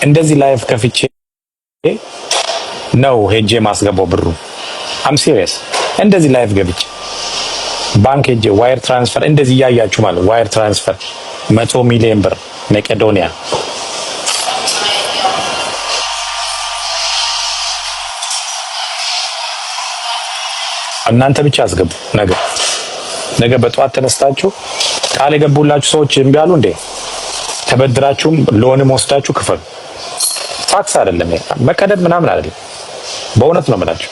እንደዚህ ላይፍ ከፍቼ ነው ሄጄ ማስገባው ብሩ አም ሲሪየስ እንደዚህ ላይፍ ገብቼ ባንክ ሄጄ ዋየር ትራንስፈር እንደዚህ ያያችሁ ማለት ዋየር ትራንስፈር 100 ሚሊዮን ብር መቄዶንያ እናንተ ብቻ አስገቡ ነገ በጧት ተነስታችሁ ቃል የገቡላችሁ ሰዎች እምቢ አሉ እንዴ ተበድራችሁም ሎንም ወስዳችሁ ክፈሉ ታክስ አይደለም መቀደድ ምናምን አይደለም በእውነት ነው የምላችሁ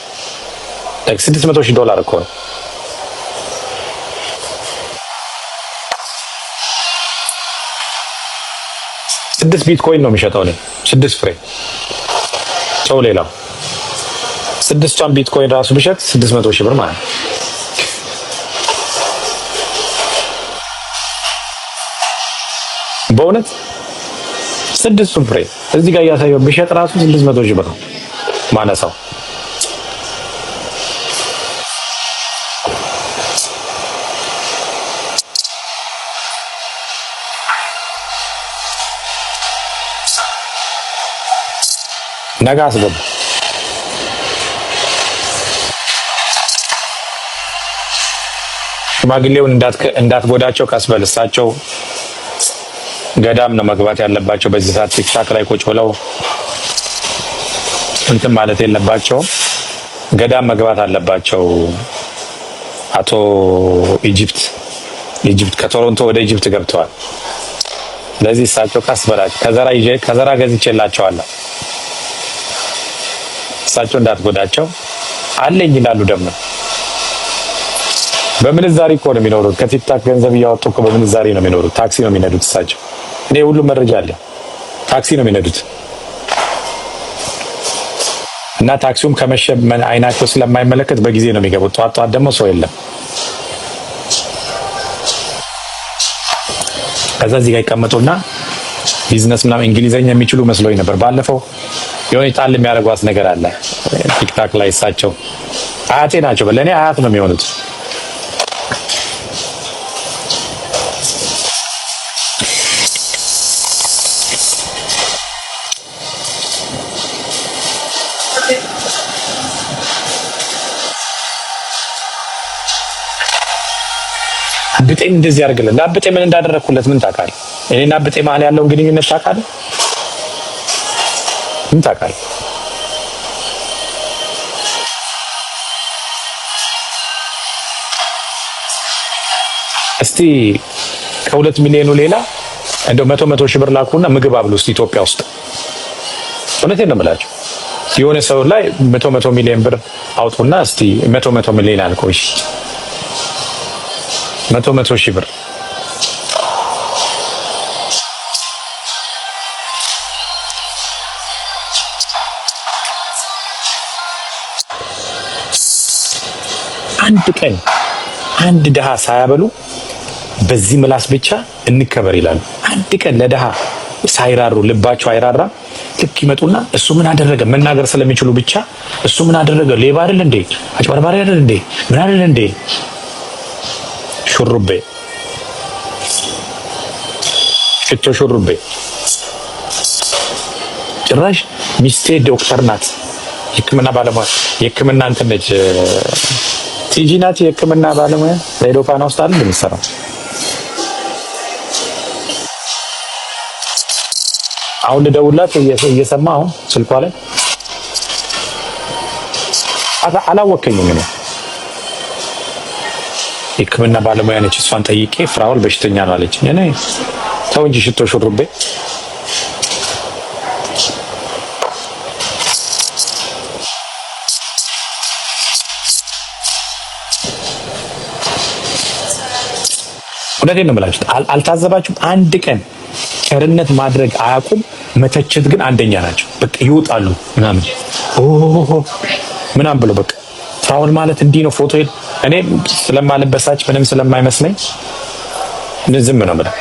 $600,000 እኮ ነው 6 ቢትኮይን ነው የሚሸጠው ነው 6 ፍሬ ሰው ሌላው 6 ቢትኮይን ራሱ ቢሸጥ 600,000 ብር ማለት በእውነት 6 ፍሬ እዚህ ጋር ያሳየው ቢሸጥ ራሱ 600,000 ብር ነው ማነሳው ነገ አስገቡ ሽማግሌውን እንዳትጎዳቸው ካስበልሳቸው ገዳም ነው መግባት ያለባቸው በዚህ ሰዓት ቲክታክ ላይ ቁጭ ብለው እንትን ማለት የለባቸውም ገዳም መግባት አለባቸው አቶ ኢጂፕት ከቶሮንቶ ወደ ኢጂፕት ገብተዋል ለዚህ እሳቸው ካስበላቸው ከዘራ ገዝቼላቸዋለሁ እሳቸው እንዳትጎዳቸው አለኝ ይላሉ ደግሞ በምንዛሪ እኮ ነው የሚኖሩት ከቲክታክ ገንዘብ እያወጡ እኮ በምንዛሪ ነው የሚኖሩት ታክሲ ነው የሚነዱት እሳቸው እኔ ሁሉ መረጃ አለ ታክሲ ነው የሚነዱት እና ታክሲውም ከመሸ አይናቸው ስለማይመለከት በጊዜ ነው የሚገቡት ጧት ደግሞ ሰው የለም ከዛ እዚህ ጋር ይቀመጡና ቢዝነስ ምናምን እንግሊዘኛ የሚችሉ መስሎኝ ነበር ባለፈው የሆነ ጣል የሚያደርጓት ነገር አለ ቲክታክ ላይ እሳቸው አያቴ ናቸው ለኔ አያት ነው የሚሆኑት አብጤን እንደዚህ ያርግልን ለአብጤ ምን እንዳደረኩለት ምን ታውቃለህ እኔና አብጤ መሀል ያለውን ግንኙነት ታውቃለህ ምን ታውቃለህ እስቲ ከ2 ሚሊዮኑ ሌላ እንደው 100 ሺህ ብር ላኩና ምግብ አብሉ እስቲ ኢትዮጵያ ውስጥ እውነቴን ነው የምላችሁ የሆነ ሰው ላይ 100 ሚሊዮን ብር አውጡና እስቲ 100 ሚሊዮን አልቆይ 100 ሺህ ብር አንድ ቀን አንድ ደሃ ሳያበሉ በዚህ ምላስ ብቻ እንከበር ይላሉ አንድ ቀን ለደሃ ሳይራሩ ልባቸው አይራራ ልክ ይመጡና እሱ ምን አደረገ መናገር ስለሚችሉ ብቻ እሱ ምን አደረገ ሌባ አይደል እንዴ አጭበርባሪ አይደል እንዴ ምን አይደል እንዴ ሹሩቤ ሽቶ ሹሩቤ ጭራሽ ሚስቴ ዶክተር ናት የሕክምና ባለሙያ የሕክምና እንትን ነች ቲጂ ናት የሕክምና ባለሙያ ለዶፓና ውስጥ አይደል እንደምትሰራው አሁን ልደውላት እየሰማሁ ስልኳ ላይ አላወከኝም ነው የሕክምና ባለሙያ ነች እሷን ጠይቄ ፍራውል በሽተኛ ነው አለች እኔ ተው እንጂ ሽቶ ሹሩቤ ወደዚህ ነው የምላችሁት አልታዘባችሁም አንድ ቀን ቸርነት ማድረግ አያውቁም መተቸት ግን አንደኛ ናቸው በቃ ይወጣሉ ምናምን ምናምን ብሎ በቃ ፍራውል ማለት እንዲህ ነው ፎቶ እኔ ስለማልበሳጭ ምንም ስለማይመስለኝ ዝም ነው ማለት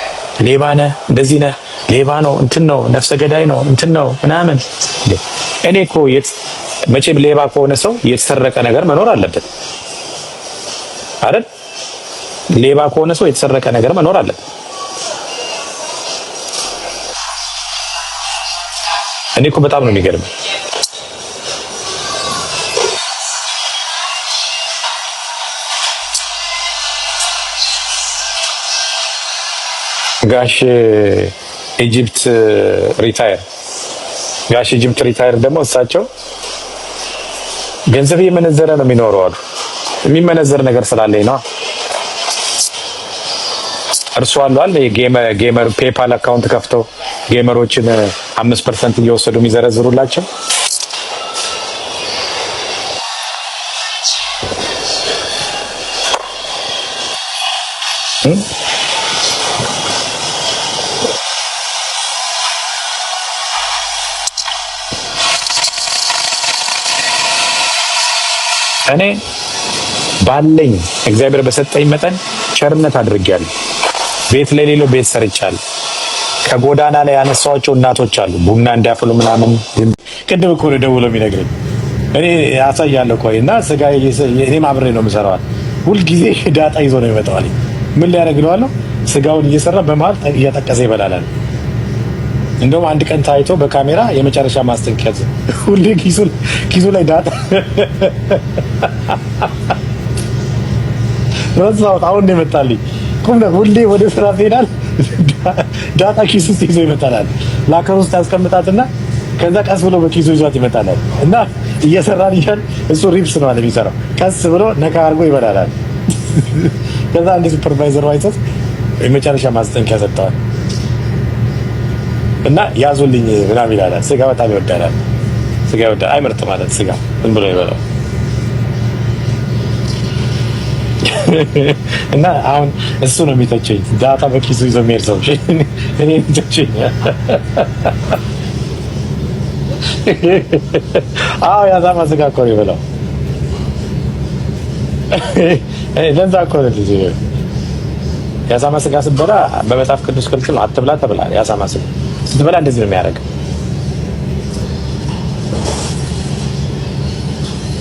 ሌባ ነህ እንደዚህ ነህ ሌባ ነው እንትን ነው ነፍሰ ገዳይ ነው እንትን ነው ምናምን እኔ እኮ መቼም ሌባ ከሆነ ሰው የተሰረቀ ነገር መኖር አለበት አይደል ሌባ ከሆነ ሰው የተሰረቀ ነገር መኖር አለበት እኔ እኮ በጣም ነው የሚገርም። ጋሽ ኢጂፕት ሪታየር ደግሞ እሳቸው ገንዘብ የመነዘረ ነው የሚኖረው አሉ። የሚመነዘር ነገር ስላለኝ ነው። እርሱ አሉ ጌመር ፔፓል አካውንት ከፍተው ጌመሮችን 5% እየወሰዱ የሚዘረዝሩላቸው እኔ ባለኝ እግዚአብሔር በሰጠኝ መጠን ቸርነት አድርጌያለሁ። ቤት ለሌለው ቤት ሰርቻለሁ። ከጎዳና ላይ ያነሳኋቸው እናቶች አሉ ቡና እንዲያፈሉ ምናምን። ቅድም እኮ ነው ደውሎ የሚነግረኝ። እኔ አሳያለሁ ቆይ እና ስጋ እኔም አብሬ ነው የምሰራው። ሁልጊዜ ዳጣ ይዞ ነው ይመጣዋል። ምን ሊያደርግ ነው አለው? ስጋውን እየሰራ በመሀል እያጠቀሰ ይበላል። እንደውም አንድ ቀን ታይቶ በካሜራ የመጨረሻ ማስጠንቀቂያ ሁሌ ኪሱ ላይ ዳጣ ረሳሁት። አሁን ነው የመጣልኝ። ቁም ነገር ሁሌ ወደ ስራ ይሄዳል። ዳጣ ኪሱ ውስጥ ይዞ ይመጣል። ላከር ውስጥ ያስቀምጣትና ከዛ ቀስ ብሎ በኪሱ ይዟት ይመጣል። እና እየሰራን ይሻል እሱ ሪፕስ ነው አለ የሚሰራው። ቀስ ብሎ ነካ አድርጎ ይበላል። ከዛ አንድ ሱፐርቫይዘር አይቶት የመጨረሻ ማስጠንቀቂያ ሰጥተዋል። እና ያዙልኝ ምናምን ይላል። ስጋ በጣም ይወዳል። ስጋ ይወዳል። አይመርጥ ማለት ስጋ ምን ብሎ ይበላል። እና አሁን እሱ ነው የሚተቸኝ። ዳጣ በኪሱ ይዞ የሚሄድ ሰው እኔ የሚተቸኝ። አዎ ያዛማ ስጋ እኮ ነው የበላው። ለዛ እኮ ነው ልጅ ያሳማ ስጋ ስትበላ በመጽሐፍ ቅዱስ ክልክል አትብላ ተብላ። ያሳማ ስጋ ስትበላ እንደዚህ ነው የሚያደርገው።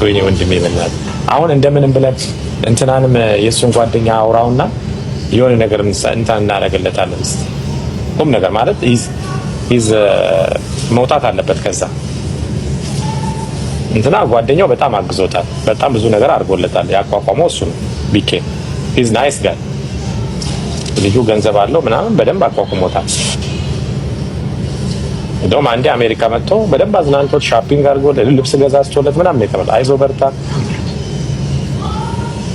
ወይኔ ወንድሜ በእናትህ አሁን እንደምንም ብለን እንትናንም የሱን ጓደኛ አውራውና የሆነ ነገር እንትን እናደርግለታለን። እስቲ ቁም ነገር ማለት ኢዝ መውጣት አለበት ከዛ። እንትና ጓደኛው በጣም አግዞታል። በጣም ብዙ ነገር አድርጎለታል። ያቋቋመው እሱ ነው። ቢኬ ኢዝ ናይስ ጋይ። ልጁ ገንዘብ አለው ምናምን በደንብ አቋቁሞታል። እንደውም አንዴ አሜሪካ መጥቶ በደንብ አዝናንቶት ሻፒንግ አድርጎ ልብስ ገዛዝቶለት ምናምን የተመለ አይዞ በርታ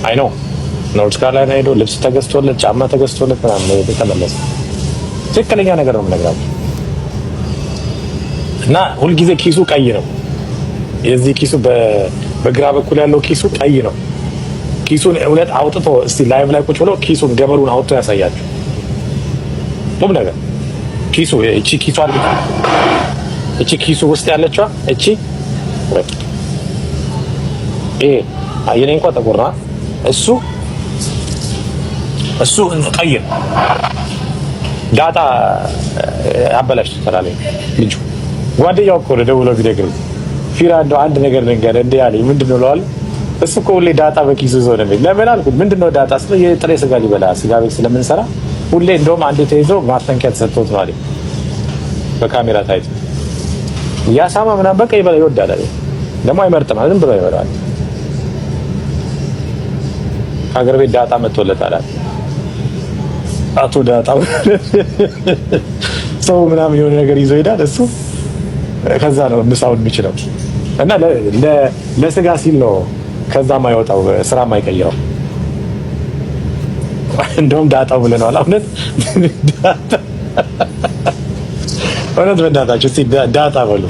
አይ ነው ኖርዝ ካሮላይና ሄዶ ልብስ ተገዝቶለት ጫማ ተገዝቶለት ምናምን የተመለሰ ትክክለኛ ነገር ነው የምነግራችሁ። እና ሁልጊዜ ኪሱ ቀይ ነው። የዚህ ኪሱ በግራ በኩል ያለው ኪሱ ቀይ ነው። ኪሱን እውነት አውጥቶ እስቲ ላይቭ ላይ ቁጭ ብሎ ኪሱን ገበሩን አውጥቶ ያሳያችሁ። ቁም ነገር ኪሱ እቺ ኪሱ ውስጥ ያለችዋ እቺ የኔ እንኳን ጠቆራ እሱ ቀይ ነው። ዳጣ አበላሽ ተራለኝ ልጁ ጓደኛው እኮ ደውሎ ቢነግረኝ ፊራ እንደው አንድ ነገር ልንገርህ እንዴ አለኝ። ምንድነው ለዋል እሱ እኮ ሁሌ ዳጣ በኪሱ ይዞ ነው የሚል። ለምን አልኩት። ምንድነው ዳጣ ስለ የጥሬ ስጋ ሊበላ ስጋ ቤት ስለምንሰራ ሁሌ እንደውም አንድ ተይዞ ማስጠንቀቂያ ተሰጥቶት ነው አለኝ። በካሜራ ታይቶ ያሳማ ምናምን በቃ ይበላ ይወዳል አለኝ። ደግሞ አይመርጥም ዝም ብሎ ይበላል። ሀገር ቤት ዳጣ መጥቶለታል አለ አቶ ዳጣ ሰው ምናምን የሆነ ነገር ይዞ ይሄዳል እሱ ከዛ ነው ምሳውን የሚችለው። እና ለስጋ ሲል ነው ከዛ ማይወጣው ስራ ማይቀየረው። እንደውም ዳጣው ብለናል። እውነት በእናታችሁ እስቲ ዳጣ በሉ።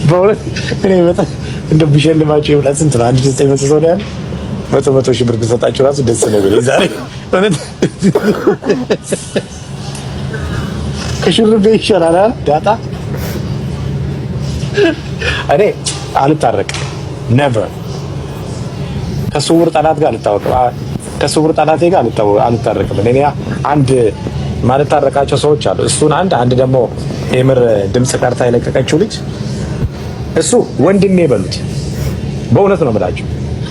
በእውነት እኔ በጣም እንደው ቢሸልማቸው ይብላ ስንት ነው? 1900 ሰው ነው ያለ 100 ሺህ ብር ብሰጣቸው ራሱ ደስ ነው ብለኝ ዛሬ እውነት ከሽርቤ ይሻላል ዳጣ። እኔ አልታረቅም never ከስውር ጠላት ጋር አልታወቅም። ከስውር ጠላቴ ጋር አልታረቅም። እኔ አንድ ማለት ታረቃቸው ሰዎች አሉ። እሱን አንድ ደግሞ የምር ድምጽ ቀርታ የለቀቀችው ልጅ እሱ ወንድሜ በሉት። በእውነት ነው የምላችሁ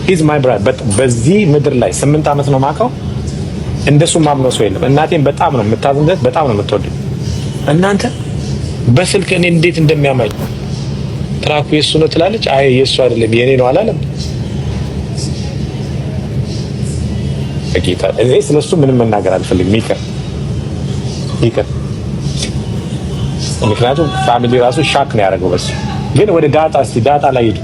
ሂዝ ማይ ብራዘር። በዚህ ምድር ላይ 8 ዓመት ነው ማውቀው እንደሱ ማምነው ሰው የለም። እናቴን በጣም ነው የምታዝንለት፣ በጣም ነው የምትወደው። እናንተ በስልክ እኔ እንዴት እንደሚያማኝ ትራኩ የሱ ነው ትላለች። አይ የሱ አይደለም የኔ ነው አላለም። በጌታ እኔ ስለሱ ምንም መናገር አልፈልግም። ይቅር። ምክንያቱም ፋሚሊ ራሱ ሻክ ነው ያደረገው በሱ። ግን ወደ ዳጣ እስቲ ዳጣ ላይ ሂዱ።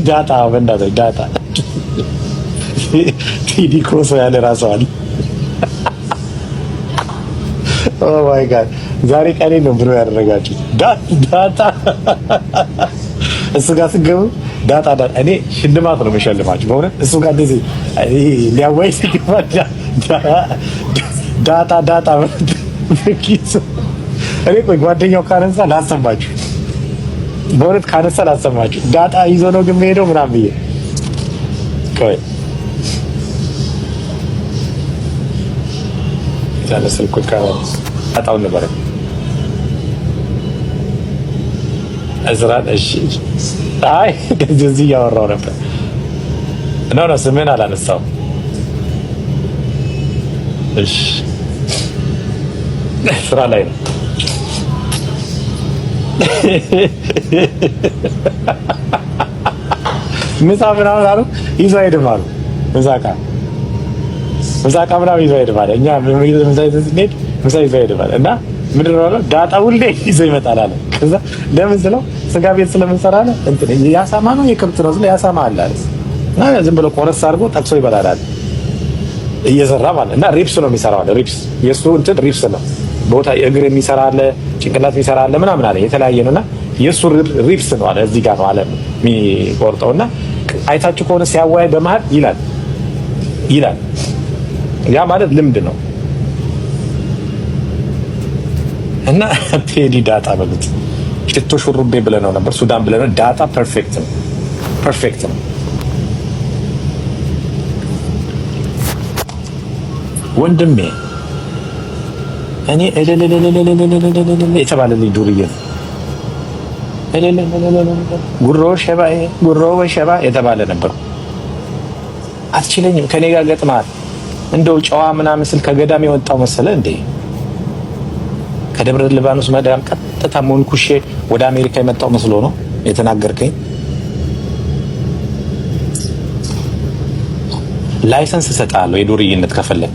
ዳጣ ወንዳታ ዳጣ ቲዲ ኮሶ ያለ ራሱ አለ። ኦ ማይ ጋድ ዛሬ ቀኔ ነው ብሎ ያደረጋችሁ ዳጣ። እሱ ጋር ስገቡ ዳጣ እኔ ሽልማት ነው የምሸልማችሁ በእውነት እሱ ጋር እንደዚህ ሊያዋይ ሲገባ ዳጣ በኪሱ እኔ ቆይ ጓደኛው ካነሳ ላሰማችሁ፣ በእውነት ካነሳ ላሰማችሁ። ዳጣ ይዞ ነው ግን ሄደው ምናምን ብዬ ቆይ ያለ ስልኩ ዳጣውን ነበር እዝራን። እሺ አይ እንደዚህ እያወራሁ ነበር። ነው ስምን አላነሳው። እሺ ስራ ላይ ነው። ምሳ ምናምን አሉ ይዞ አይደም አሉ። ምሳቃ ምናምን ይዞ አይደም አለ። እኛ ምሳ ይዞ አይደም አለ እና ምንድን ነው ዳጣ ሁሌ ይዞ ይመጣል አለ። ከዛ ለምን ስለው ስጋ ቤት ስለምንሰራ አለ እንትን ያሳማ ነው የከብት ነው ስለ ያሳማ አለ እና ዝም ብሎ ቆረስ አድርጎ ጠቅሶ ይበላል አለ እየሰራ ማለት እና ሪፕስ ነው የሚሰራው አለ። ሪፕስ የሱ እንትን ሪፕስ ነው ቦታ እግር የሚሰራ አለ፣ ጭንቅላት የሚሰራ አለ ምናምን አለ የተለያየ ነውና የሱ ሪፕስ ነው አለ። እዚህ ጋር ነው አለ የሚቆርጠውና አይታችሁ ከሆነ ሲያዋይ በመሃል ይላል። ያ ማለት ልምድ ነው። እና ቴዲ ዳጣ በሉት። ሽቶ ሹሩቤ ብለነው ነበር፣ ሱዳን ብለነው። ዳጣ ፐርፌክት ነው። ወንድሜ እኔ የተባለልኝ ዱርዬ ነው። ጉሮ ሸባ የተባለ ነበር። አትችለኝም፣ ከኔ ጋር ገጥማል። እንደው ጨዋ ምናምን ስል ከገዳም የወጣው መሰለ እንዴ? ከደብረ ሊባኖስ መዳም ቀጥታ ሞንኩሼ ወደ አሜሪካ የመጣው መስሎ ነው የተናገርከኝ። ላይሰንስ እሰጥሃለሁ የዱርዬነት ከፈለክ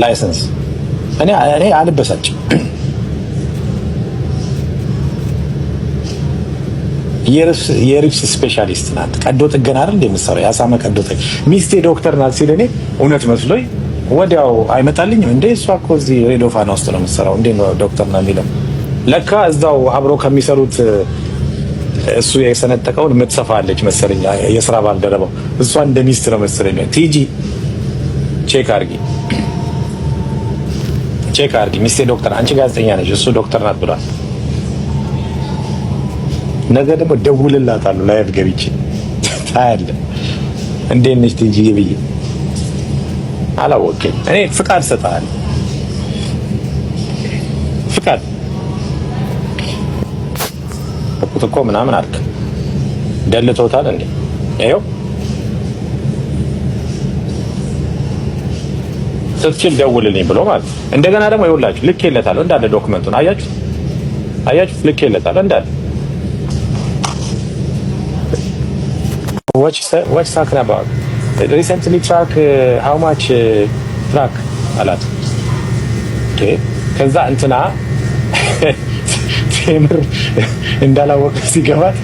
ላይሰንስ። እኔ አልበሳጭም። የሪፕስ ስፔሻሊስት ናት። ቀዶ ጥገና አይደል እንደምትሰራው ያሳመ ቀዶ ጥገና። ሚስቴ ዶክተር ናት ሲል እኔ እውነት መስሎኝ ወዲያው አይመጣልኝም እንዴ? እሷ እኮ እዚህ ሬዲዮ ፋና ውስጥ ነው የምትሰራው። እንዴ ነው ዶክተር ነው የሚለው? ለካ እዛው አብሮ ከሚሰሩት እሱ የሰነጠቀውን የምትሰፋለች መሰለኝ የስራ ባልደረባው። እሷ እንደ ሚስት ነው መሰለኝ። ቲጂ ቼክ አድርጊ ሚስቴ ዶክተር፣ አንቺ ጋዜጠኛ ነሽ፣ እሱ ዶክተር ናት ብሏል። ነገ ደግሞ ደውልላታለሁ ላይቭ ገብቼ ታያለህ። እንዴት ነሽ ቲጂ ብዬ አላወቅኝ። እኔ ፍቃድ ሰጣለሁ። ፍቃድ እኮ ምናምን አልክ ደልቶታል እንዴ? ይኸው ስትችል ደውልልኝ ብሎ ማለት። እንደገና ደግሞ ይኸውላችሁ ልኬለታለሁ እንዳለ ዶክመንቱን አያችሁ ልኬለታለሁ እንዳለ። What's talking about? Recently track how much track አላት። ኦኬ ከዛ እንትና ቴምር እንዳላወቀ ሲገባት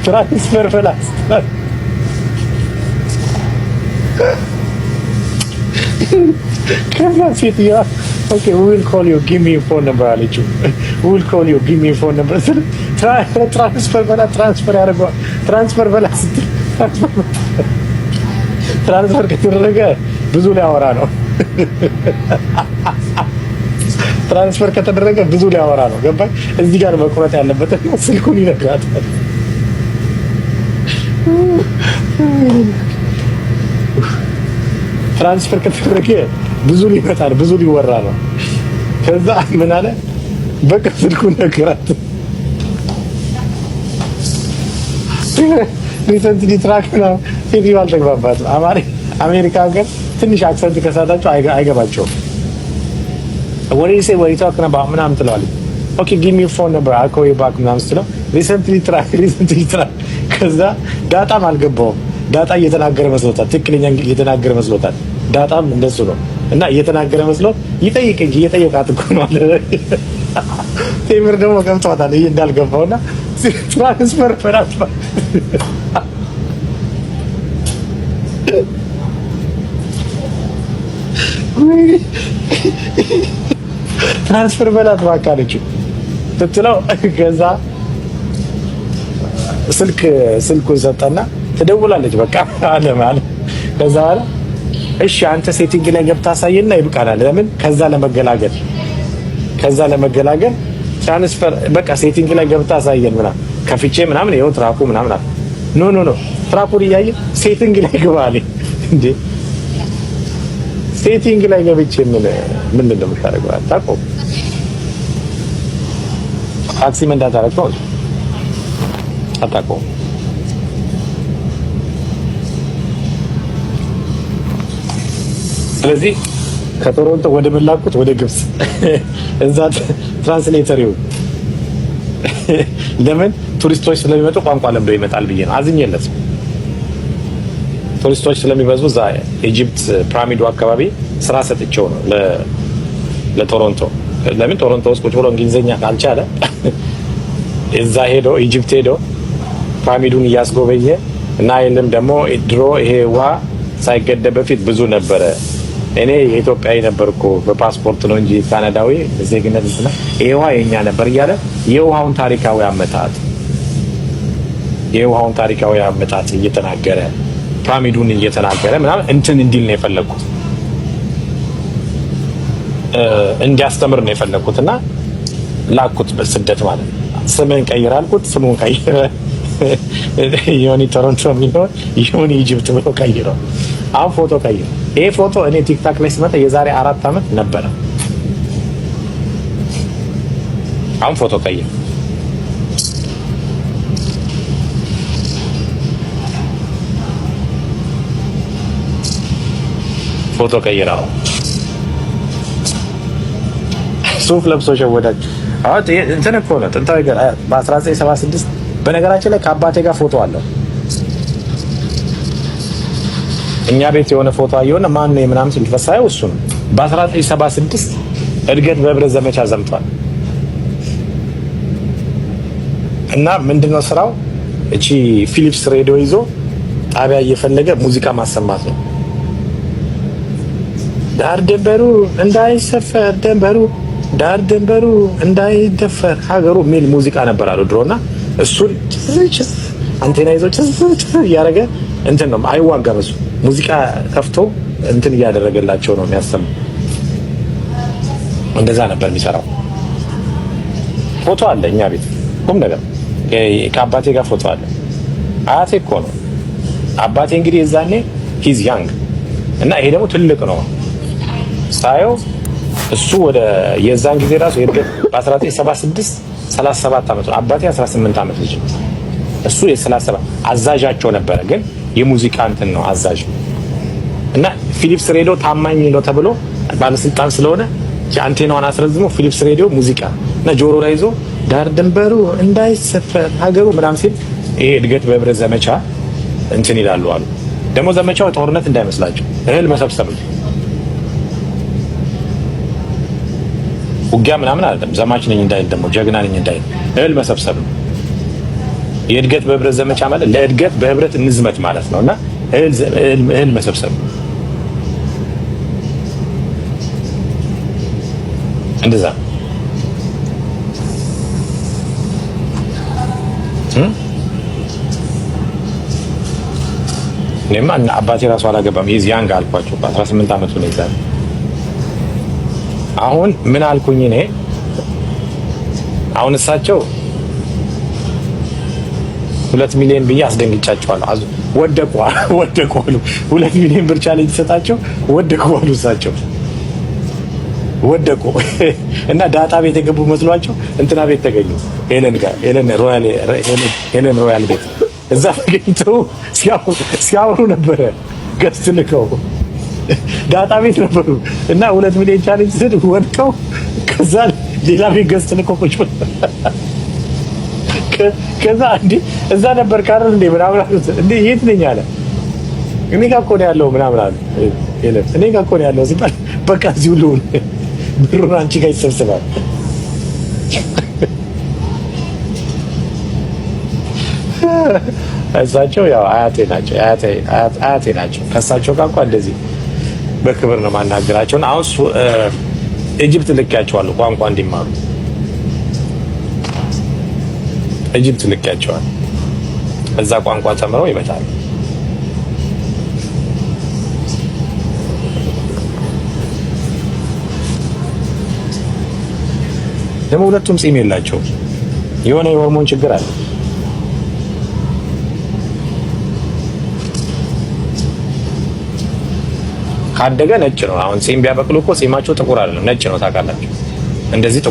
ትራንስፈር በላስ ከዛ ሴትዮዋ ኦኬ we will call you give me your phone number አለችው። we will call you give me your phone number ትራንስፈር በላ ትራንስፈር ያደርገዋል። ትራንስፈር በላ ስትል ትራንስፈር ከተደረገ ብዙ ሊያወራ ነው። ትራንስፈር ከተደረገ ብዙ ሊያወራ ነው። ገባኝ። እዚህ ጋር መቁረጥ ያለበት ስልኩን ይነግራታል። ትራንስፈር ከተደረገ ብዙ ሊመጣ ነው፣ ብዙ ሊወራ ነው። ከዛ ምን አለ በቃ ስልኩን ነገራት። ሪሰንትሊ ትራክ ነው ሴትዮ አልተግባባትም። አሜሪካ ሀገር ትንሽ አክሰንት ከሳታቸው አይገባቸውም። ወሬ ሴ ወሬ ታውቅና ምናምን ትለዋለች። ኦኬ ጊቭ ሚ ፎን ነበር አል ኮል ዩ ባክ ምናምን ስትለው ሪሰንትሊ ትራክ። ከዛ ዳጣም አልገባውም። ዳጣ እየተናገረ መስሎታል፣ ትክክለኛ እየተናገረ መስሎታል። ዳጣም እንደሱ ነው እና እየተናገረ መስሎት ይጠይቅ እንጂ እየጠየቃት እኮ ነው አለ። ቴምር ደግሞ ገብቷታል ይሄ እንዳልገባውና ትራንስፈር ፈራስ ትራንስፈር በላት ባካለች ስትለው ከዛ ስልኩን ሰጠና ትደውላለች። በቃ አለ ማለት ከዛ በኋላ እሺ አንተ ሴቲንግ ላይ ገብታ አሳየና ይብቃናል። ለምን ከዛ ለመገላገል ትራንስፈር በቃ ሴቲንግ ላይ ገብታ አሳየን ምናምን ከፍቼ ምናምን ይኸው ትራኩ ምናምን አለ። ኖ ትራኩን እያየ ሴቲንግ ላይ ግባ አለኝ። እንዴ ሴቲንግ ላይ ገብቼ ምንድን ነው የምታደርገው? አታውቀውም። ታክሲ መንዳት አታውቀውም። ስለዚህ ከቶሮንቶ ወደ መላኩት ወደ ግብጽ እዛ ትራንስሌተር ይሁን። ለምን ቱሪስቶች ስለሚመጡ ቋንቋ ለምዶ ይመጣል ብዬ ነው። አዝኜለት ቱሪስቶች ስለሚበዙ እዛ ኢጂፕት ፒራሚዱ አካባቢ ስራ ሰጥቼው ነው ለቶሮንቶ። ለምን ቶሮንቶ ውስጥ ቁጭ ብሎ እንግሊዝኛ ካልቻለ እዛ ኢጂፕት ሄዶ ፒራሚዱን እያስጎበኘ እና የለም ደግሞ ድሮ ይሄ ውሃ ሳይገደብ በፊት ብዙ ነበረ። እኔ የኢትዮጵያዊ ነበርኩ በፓስፖርት ነው እንጂ ካናዳዊ ዜግነት እንትና ይሄ ውሃ የኛ ነበር እያለ የውሃውን ታሪካዊ አመጣጥ እየተናገረ ፒራሚዱን እየተናገረ ምናምን እንትን እንዲል ነው የፈለኩት፣ እንዲያስተምር ነው የፈለኩትና ላኩት በስደት ማለት ነው። ስምን ቀይር አልኩት፣ ስሙን ቀይረ ዮኒ ቶሮንቶ የሚሆን ዮኒ ኢጂፕት ብሎ ቀይረው። አሁን ፎቶ ቀይረ። ይሄ ፎቶ እኔ ቲክታክ ላይ ስመጣ የዛሬ 4 አመት ነበረ። አሁን ፎቶ ቀይረ። ፎቶ ቀይረው ሱፍ ለብሶ ሸወዳችሁ። አሁን እንትን እኮ ነው ጥንታዊ በ1976 በነገራችን ላይ ከአባቴ ጋር ፎቶ አለው። እኛ ቤት የሆነ ፎቶ አየውና ማን ነው ምናምን ሲል ፈሳየው እሱ ነው። በ1976 እድገት በህብረት ዘመቻ ዘምቷል። እና ምንድነው ስራው? እቺ ፊሊፕስ ሬዲዮ ይዞ ጣቢያ እየፈለገ ሙዚቃ ማሰማት ነው። ዳር ድንበሩ እንዳይሰፈር ዳር ድንበሩ እንዳይደፈር ሀገሩ የሚል ሙዚቃ ነበር አሉ ድሮና እሱን አንቴና ይዞ እያደረገ እንትን ነው አይዋጋም። እሱ ሙዚቃ ከፍቶ እንትን እያደረገላቸው ነው የሚያሰማው። እንደዛ ነበር የሚሰራው። ፎቶ አለ እኛ ቤት ቁም ነገር ከአባቴ ጋር ፎቶ አለ። አያቴ እኮ ነው አባቴ እንግዲህ የዛኔ ሂዝ ያንግ እና ይሄ ደግሞ ትልቅ ነው ሳየው። እሱ ወደ የዛን ጊዜ ራሱ በ1976 37 አመት ነው። አባቴ 18 አመት ልጅ ነው። እሱ የ37 አዛዣቸው ነበረ፣ ግን የሙዚቃ እንትን ነው አዛዥ እና ፊሊፕስ ሬዲዮ ታማኝ ነው ተብሎ ባለስልጣን ስለሆነ አንቴናውን አስረዝሞ ፊሊፕስ ሬዲዮ ሙዚቃ እና ጆሮ ላይ ይዞ ዳር ድንበሩ እንዳይሰፈር ሀገሩ ምናምን ሲል ይሄ እድገት በህብረት ዘመቻ እንትን ይላሉ አሉ። ደግሞ ዘመቻው ጦርነት እንዳይመስላቸው እህል መሰብሰብ ነው። ውጊያ ምናምን አይደለም። ዘማች ነኝ እንዳይል ደግሞ ጀግና ነኝ እንዳይል እህል መሰብሰብ ነው። የእድገት በህብረት ዘመቻ ማለት ለእድገት በህብረት እንዝመት ማለት ነውና እህል መሰብሰብ እንደዛ እኔማ አባቴ ራሱ አላገባም። ይዝ ያንግ አልኳቸው። በ18 አመቱ ነው ይዛል። አሁን ምን አልኩኝ እኔ አሁን እሳቸው 2 ሚሊዮን ብዬ አስደንግጫቸዋለሁ። ወደቁ 2 ሚሊዮን ብር ቻሌንጅ ሰጣቸው ወደቁ አሉ እሳቸው። ወደቁ እና ዳጣ ቤት የገቡ መስሏቸው እንትና ቤት ተገኙ። ሄለን ሮያል ቤት እዛ ተገኝተው ሲያወሩ ነበረ። ገስት ልከው ዳጣ ቤት ነበሩ እና 2 ሚሊዮን ቻሌንጅ ስድ ወድቀው ከዛ ሌላ ቤት ገስት ልከው ቁጭ ከዛ እንዴ እዛ ነበር ካረር እንዴ ምናምን አሉት። እንዴ የት ነኝ አለ። እኔ ጋር እኮ ነው ያለው ምናምን አሉ። እኔ ጋር እኮ ነው ያለው ሲባል በቃ እዚሁ ልሁን ብሩን አንቺ ጋር ይሰብስባል። እሳቸው ያው አያቴ ናቸው። ከእሳቸው ጋር እንኳን እንደዚህ በክብር ነው ማናገራቸው። አሁን ኢጅፕት ልኬያቸዋለሁ ቋንቋ እንዲማሩ ኢጅፕት ልኬያቸዋለሁ። እዛ ቋንቋ ተምረው ይመጣሉ። ደግሞ ሁለቱም ጺም የላቸውም። የሆነ የሆርሞን ችግር አለ። ካደገ ነጭ ነው። አሁን ጺም ቢያበቅሉ እኮ ጺማቸው ጥቁር አይደለም ነጭ ነው። ታውቃላችሁ? እንደዚህ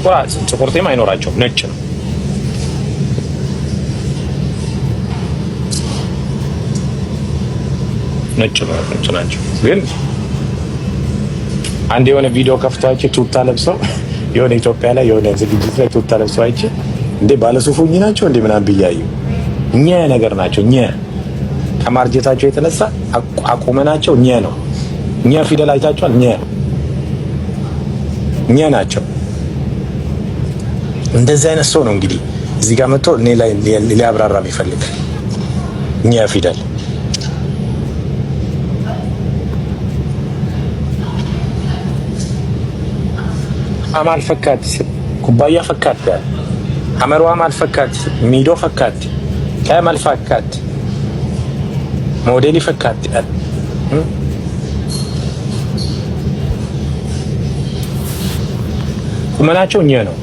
ጥቁር ጺም አይኖራቸውም፣ ነጭ ነው። ነጭ ናቸው። ግን አንድ የሆነ ቪዲዮ ከፍቷቸው ቱታ ለብሰው የሆነ ኢትዮጵያ ላይ የሆነ ዝግጅት ላይ ቱታ ለብሰው አይቼ እንዴ ባለሱፉኝ ናቸው እንዴ ምናምን ብያየሁ። እኛ ነገር ናቸው። እኛ ከማርጀታቸው የተነሳ አቁመናቸው እኛ ነው። እኛ ፊደል አይታችኋል? እኛ ናቸው። እንደዚህ አይነት ሰው ነው እንግዲህ እዚህ ጋር መጥቶ እኔ ላይ ሊያብራራ የሚፈልግ እኛ ፊደል አማል ፈካት ኩባያ ፈካት አመሯ አማል ፈካት ሚዶ ፈካት ከመል ፈካት ሞዴል ፈካት ቁመናቸው እኛ ነው።